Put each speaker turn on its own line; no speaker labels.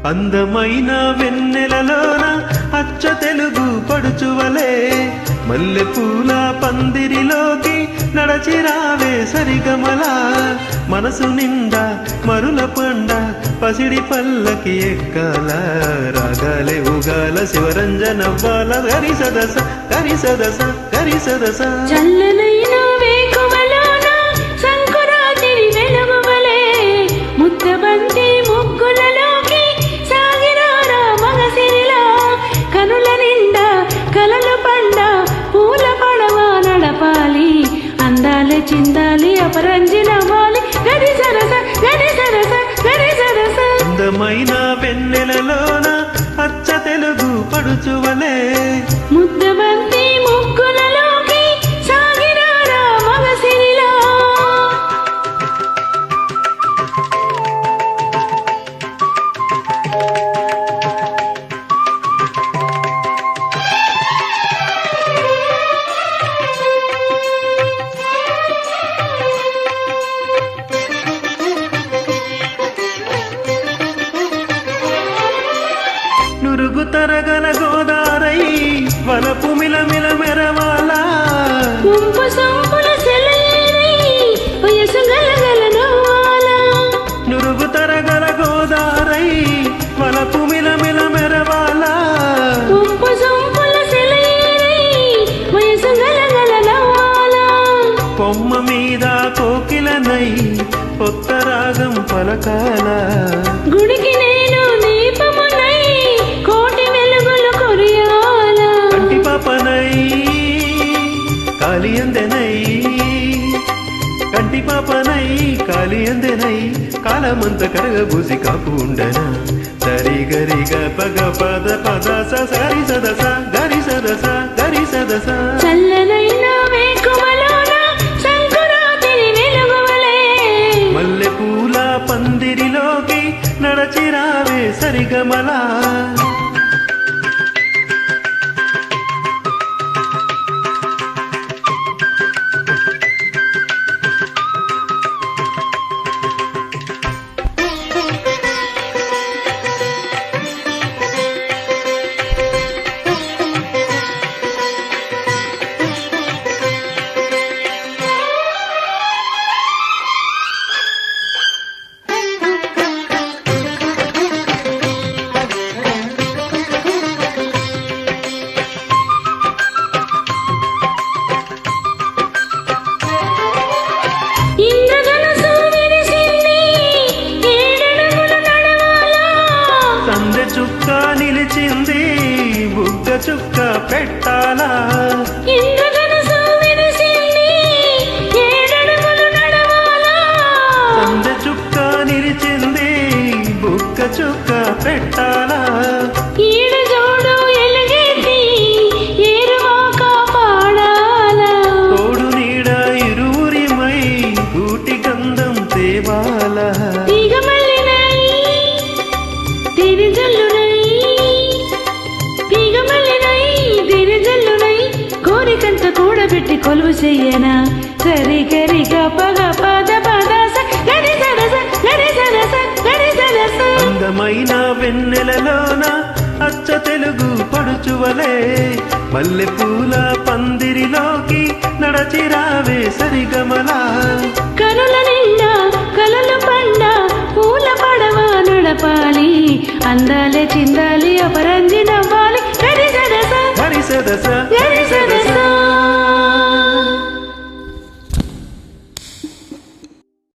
అందమైన వెన్నెలలోన అచ్చ తెలుగు పడుచువలే మల్లెపూల పందిరిలోకి నడచిరావే సరిగమలా మనసు నిండా మరుల పండ పసిడి పల్లకి ఎక్కాల రాగాలే ఉగాల శివరంజనవ్వాల గరి సదస గరి సదస గరి సదస
చల్లనైన వేకువలోన సంకురాత్రి వెలుగువలే ముద్దబంతి ముగ్గులలోకి సాగిరారా మగసిరిలా కనుల నిండా కలలు పండ పూల పడవ నడపాలి అందాలే చిందాలి అపరంజి నవ్వాలి గడి సరస గడి సరస గడి సరస
అందమైన వెన్నెలలోన అచ్చ తెలుగు పడుచువలే
ముద్దబంతి ముగ్గులలోకి సాగిరారా మగసిరిలా
నురుగు తరగల గోదారై వలపు మిలమిల మెరవాలా
ముంపు సొంపుల సెలయేరై వయసు గలగల నవ్వాలా
నురుగు తరగల గోదారై వలపు మిలమిల మెరవాలా
ముంపు సొంపుల సెలయేరై వయసు గలగల నవ్వాలా
కొమ్మ మీద కోకిలనై కొత్త రాగం పలకాల
గుడికి నేను దీపమునై కోటి వెలుగులు కొరియాల
కంటి పాపనై కాలియందెనై కంటి పాపనై కాలియందెనై కాలమంత కరగబూసి కాపు ఉండనా సరి గరిగ పగ పద పద సరి సదస గరి సదస గరి సదస
చల్లనైన వేకువలోన సంకురాత్రి వెలుగువలే
మల్లెపూల పందిరిలోకి నడచిరావే సరిగమలా
ఇంద్రధనుసు విరిసింది ఏడడుగులు నడవాలా
సందె చుక్క నిలిచింది బుగ్గ చుక్క పెట్టాలా
ఇంద్రధనుసు విరిసింది ఏడడుగులు నడవాలా
సందె చుక్క నిలిచింది బుగ్గ చుక్క పెట్టాలా
ఈడు జోడు ఎలుగెత్తి ఏరువాక పాడాలా
తోడు నీడ ఇరువురిమై గూటి గంధం తేవాలా
తీగమల్లినై తిరిజల్లునై తీగమల్లినై తిరిజల్లునై కోరికంత కూడబెట్టి కొలువు చెయ్యనా సరి గరి గపగ పద పదస గరి సరస గరి సరస గరి సరస
అందమైన వెన్నెలలోన అచ్చ తెలుగు పడుచువలే మల్లెపూల పందిరిలోకి నడచిరావే సరిగమలా
కనుల నిండా కలలు పండ పూల పడవ నడపాలి అందాలే చిందాలి